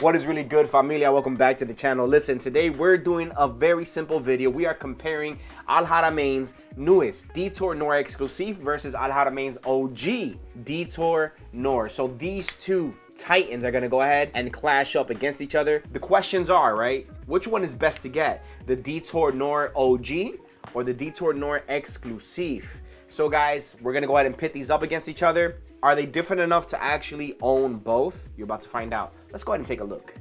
What is really good, familia? Welcome back to the channel. Listen, today we're doing a very simple video. We are comparing Haramain's newest DETOUR NOIR EXCLUSIF versus Haramain's OG DETOUR NOIR. So these two titans are gonna go ahead and clash up against each other. The questions are, right, which one is best to get? The DETOUR NOIR OG or the DETOUR NOIR EXCLUSIF? So guys, we're gonna go ahead and pit these up against each other. Are they different enough to actually own both? You're about to find out. Let's go ahead and take a look.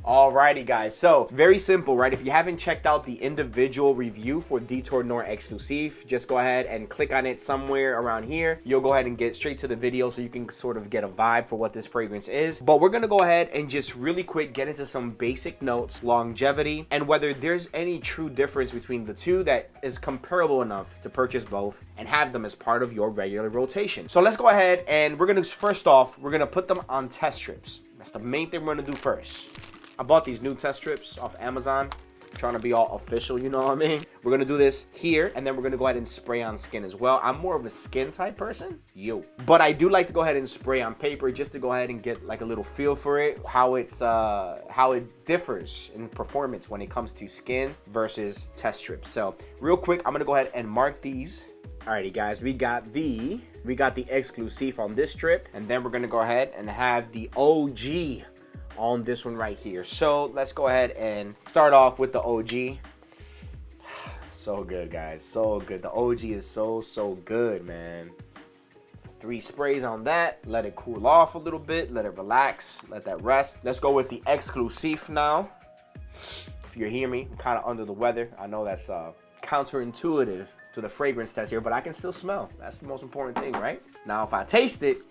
Alrighty guys, so very simple, right? If you haven't checked out the individual review for DETOUR NOIR EXCLUSIF, just go ahead and click on it somewhere around here. You'll go ahead and get straight to the video so you can sort of get a vibe for what this fragrance is. But we're gonna go ahead and just really quick get into some basic notes, longevity, and whether there's any true difference between the two that is comparable enough to purchase both and have them as part of your regular rotation. So let's go ahead and we're gonna, first off, we're gonna put them on test strips. That's the main thing we're gonna do first. I bought these new test strips off Amazon, trying to be all official, you know what I mean? We're gonna do this here, and then we're gonna go ahead and spray on skin as well. I'm more of a skin type person, but I do like to go ahead and spray on paper just to go ahead and get like a little feel for it, how it differs in performance when it comes to skin versus test strips. So real quick, I'm gonna go ahead and mark these. Alrighty guys, we got the Exclusif on this strip, and then we're gonna go ahead and have the OG on this one right here. So let's go ahead and start off with the OG. So good guys, so good. The OG is so good, man. 3 sprays on that, let it cool off a little bit, let it relax, let that rest. Let's go with the Exclusif now. If you hear me, I'm kind of under the weather. I know that's counterintuitive to the fragrance test here, but I can still smell. That's the most important thing, right? Now if I taste it,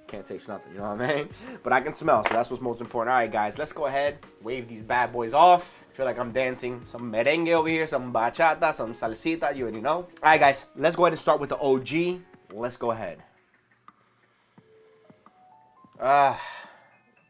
can't taste nothing, you know what I mean? But I can smell, so that's what's most important. All right guys, let's go ahead, wave these bad boys off. I feel like I'm dancing some merengue over here, some bachata, some salsita, you already know. All right guys, let's go ahead and start with the OG. Let's go ahead.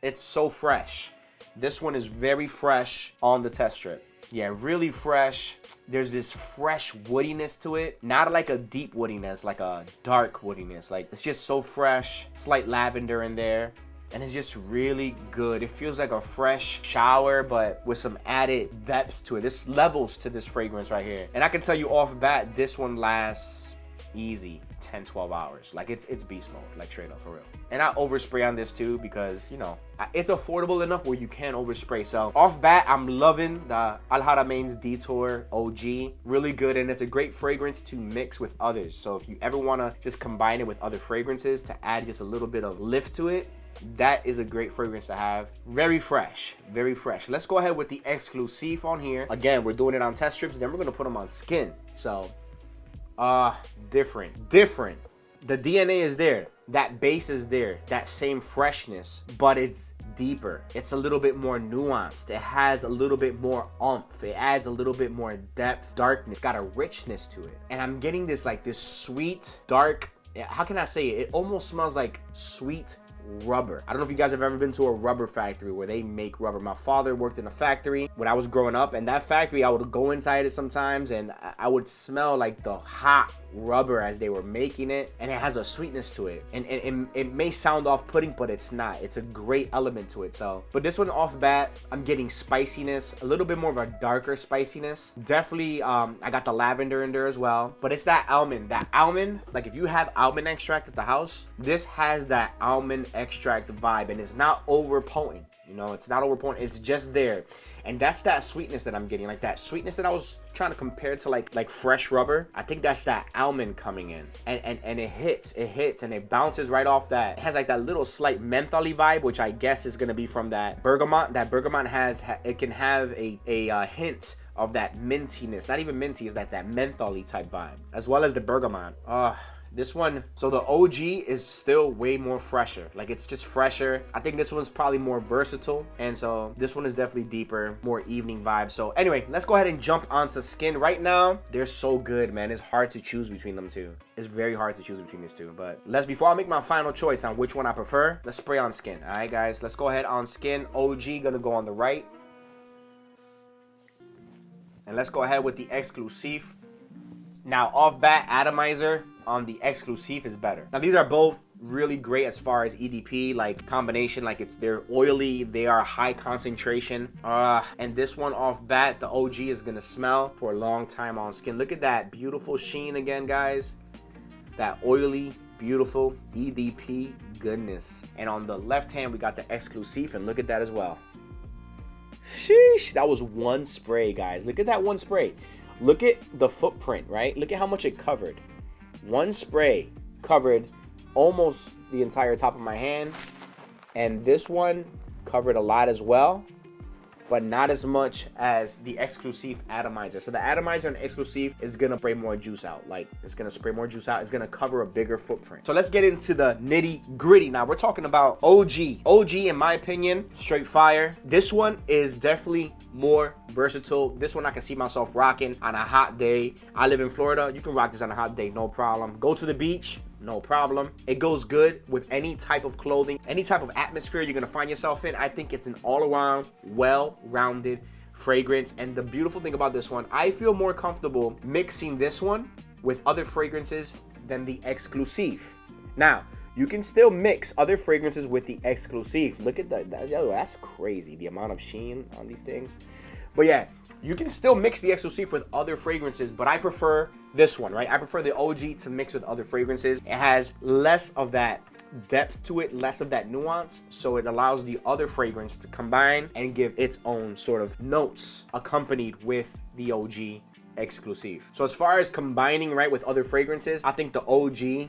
It's so fresh. This one is very fresh on the test strip. Yeah, really fresh. There's this fresh woodiness to it. Not like a deep woodiness, like a dark woodiness. Like, it's just so fresh. Slight lavender in there. And it's just really good. It feels like a fresh shower, but with some added depths to it. There's levels to this fragrance right here. And I can tell you off bat, this one lasts easy 10-12 hours. Like, it's beast mode, like straight up, for real. And I overspray on this too because, you know, it's affordable enough where you can overspray. So off bat, I'm loving the Haramain's DETOUR OG. Really good, and it's a great fragrance to mix with others. So if you ever want to just combine it with other fragrances to add just a little bit of lift to it, that is a great fragrance to have. Very fresh, very fresh. Let's go ahead with the Exclusif on here. Again, we're doing it on test strips, then we're gonna put them on skin. So different. The DNA is there, that base is there, that same freshness, but it's deeper. It's a little bit more nuanced. It has a little bit more oomph. It adds a little bit more depth, darkness. It's got a richness to it. And I'm getting this like this sweet, dark, how can I say it? It almost smells like sweet rubber. I don't know if you guys have ever been to a rubber factory where they make rubber. My father worked in a factory when I was growing up, and that factory, I would go inside it sometimes and I would smell like the hot rubber as they were making it, and it has a sweetness to it, and it may sound off-putting, but it's not. It's a great element to it. So, but this one off bat, I'm getting spiciness, a little bit more of a darker spiciness. Definitely, I got the lavender in there as well, but it's that almond. Like if you have almond extract at the house, this has that almond extract vibe, and it's not over potent. You know, it's not over potent. It's just there. And that's that sweetness that I'm getting. Like that sweetness that I was trying to compare to like fresh rubber. I think that's that almond coming in. And it hits, and it bounces right off that. It has like that little slight mentholy vibe, which I guess is going to be from that bergamot. That bergamot it can have a hint of that mintiness. Not even minty, is that mentholy type vibe. As well as the bergamot. This one, so the OG is still way more fresher. Like, it's just fresher. I think this one's probably more versatile, and so this one is definitely deeper, more evening vibe. So anyway, let's go ahead and jump onto skin. Right now, they're so good, man. It's hard to choose between them two. It's very hard to choose between these two. But before I make my final choice on which one I prefer, let's spray on skin. All right, guys, let's go ahead on skin. OG gonna go on the right, and let's go ahead with the Exclusif. Now, off bat, atomizer on the Exclusif is better. Now, these are both really great as far as EDP, like combination, like they're oily, they are high concentration. And this one off bat, the OG is gonna smell for a long time on skin. Look at that beautiful sheen again, guys. That oily, beautiful EDP goodness. And on the left hand, we got the Exclusif, and look at that as well. Sheesh, that was one spray, guys. Look at that one spray. Look at the footprint, right? Look at how much it covered. One spray covered almost the entire top of my hand, and this one covered a lot as well, but not as much as the Exclusif atomizer. So the atomizer and Exclusif is gonna spray more juice out. Like, it's gonna spray more juice out. It's gonna cover a bigger footprint. So let's get into the nitty gritty. Now we're talking about OG. OG, in my opinion, straight fire. This one is definitely more versatile. This one I can see myself rocking on a hot day. I live in Florida. You can rock this on a hot day, no problem. Go to the beach, no problem. It goes good with any type of clothing, any type of atmosphere you're gonna find yourself in. I think it's an all-around, well-rounded fragrance. And the beautiful thing about this one, I feel more comfortable mixing this one with other fragrances than the Exclusif. Now, you can still mix other fragrances with the Exclusif. Look at that. That's crazy, the amount of sheen on these things. But yeah, you can still mix the Exclusif with other fragrances, but I prefer this one, right? I prefer the OG to mix with other fragrances. It has less of that depth to it, less of that nuance, so it allows the other fragrance to combine and give its own sort of notes accompanied with the OG Exclusif. So as far as combining, right, with other fragrances, I think the OG,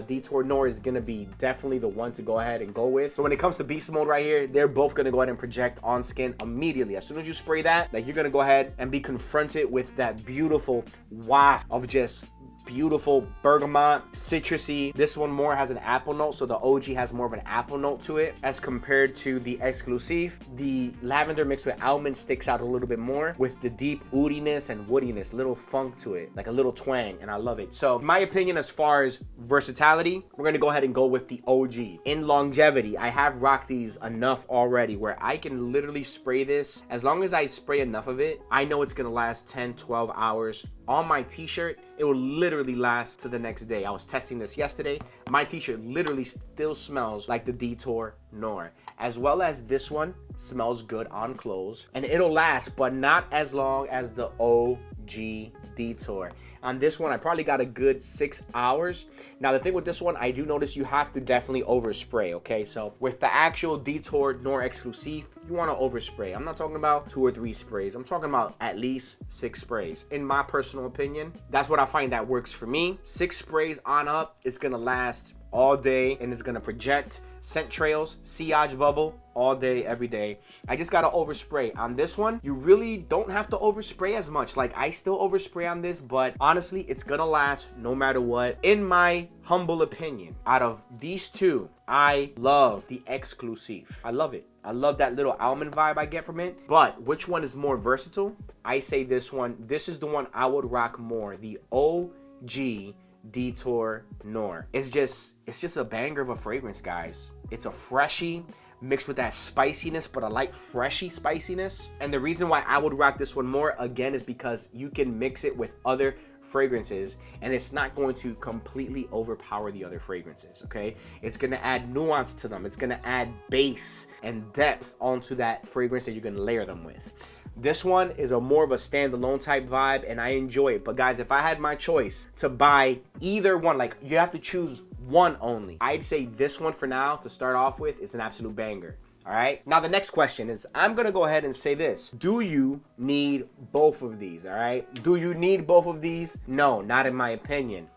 DETOUR Noir, is gonna be definitely the one to go ahead and go with. So when it comes to beast mode right here, they're both gonna go ahead and project on skin immediately. As soon as you spray that, like, you're gonna go ahead and be confronted with that beautiful waft of just beautiful bergamot, citrusy. This one more has an apple note, so the OG has more of an apple note to it as compared to the Exclusif. The lavender mixed with almond sticks out a little bit more with the deep woodiness and woodiness, little funk to it, like a little twang, and I love it. So in my opinion, as far as versatility, we're gonna go ahead and go with the OG. In longevity, I have rocked these enough already where I can literally spray this. As long as I spray enough of it, I know it's gonna last 10, 12 hours. On my t-shirt, it will literally last to the next day. I was testing this yesterday. My t-shirt literally still smells like the DETOUR Noir, as well as this one smells good on clothes, and it'll last, but not as long as the OG DETOUR. On this one, I probably got a good 6 hours. Now, the thing with this one, I do notice you have to definitely overspray, okay? So with the actual DETOUR Noir Exclusif, you want to overspray. I'm not talking about 2 or 3 sprays. I'm talking about at least 6 sprays. In my personal opinion, that's what I find that works for me. 6 sprays on up, it's gonna last all day, and it's gonna project scent trails, sillage bubble all day, every day. I just gotta overspray. On this one, you really don't have to overspray as much. Like, I still overspray on this, but honestly, it's gonna last no matter what. In my humble opinion, out of these two, I love the Exclusif. I love it. I love that little almond vibe I get from it. But which one is more versatile? I say this one. This is the one I would rock more. The OG DETOUR Noir. It's just a banger of a fragrance, guys. It's a freshie mixed with that spiciness, but a light freshy spiciness. And the reason why I would rock this one more, again, is because you can mix it with other fragrances and it's not going to completely overpower the other fragrances, okay? It's gonna add nuance to them. It's gonna add base and depth onto that fragrance that you're gonna layer them with. This one is a more of a standalone type vibe, and I enjoy it. But guys, if I had my choice to buy either one, like, you have to choose one only, I'd say this one for now to start off with is an absolute banger. All right, now the next question is, I'm gonna go ahead and say this: do you need both of these? All right, do you need both of these? No, not in my opinion.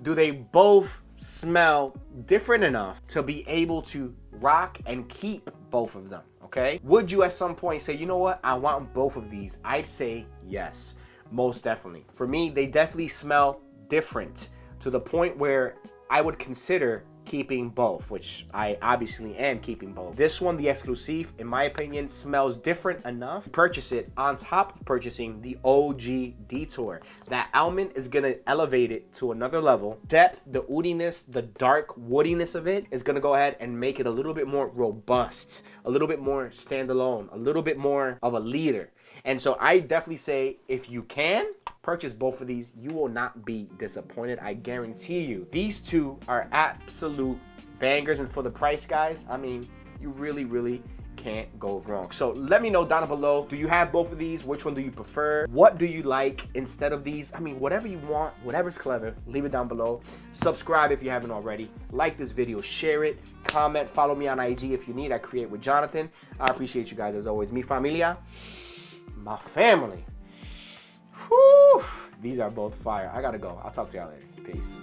Do they both smell different enough to be able to rock and keep both of them? Okay, would you at some point say, you know what, I want both of these? I'd say yes, most definitely. For me, they definitely smell different to the point where I would consider keeping both, which I obviously am keeping both. This one, the Exclusif, in my opinion, smells different enough to purchase it on top of purchasing the OG DETOUR. That almond is gonna elevate it to another level. Depth, the woodiness, the dark woodiness of it is gonna go ahead and make it a little bit more robust, a little bit more standalone, a little bit more of a leader. And so I definitely say, if you can purchase both of these, you will not be disappointed. I guarantee you. These two are absolute bangers, and for the price, guys, I mean, you really can't go wrong. So let me know down below, do you have both of these? Which one do you prefer? What do you like instead of these? I mean, whatever you want, whatever's clever, leave it down below. Subscribe if you haven't already. Like this video, share it, comment, follow me on IG if you need. I create with Jonathan. I appreciate you guys as always. Mi familia, my family. Whew. These are both fire. I gotta go. I'll talk to y'all later. Peace.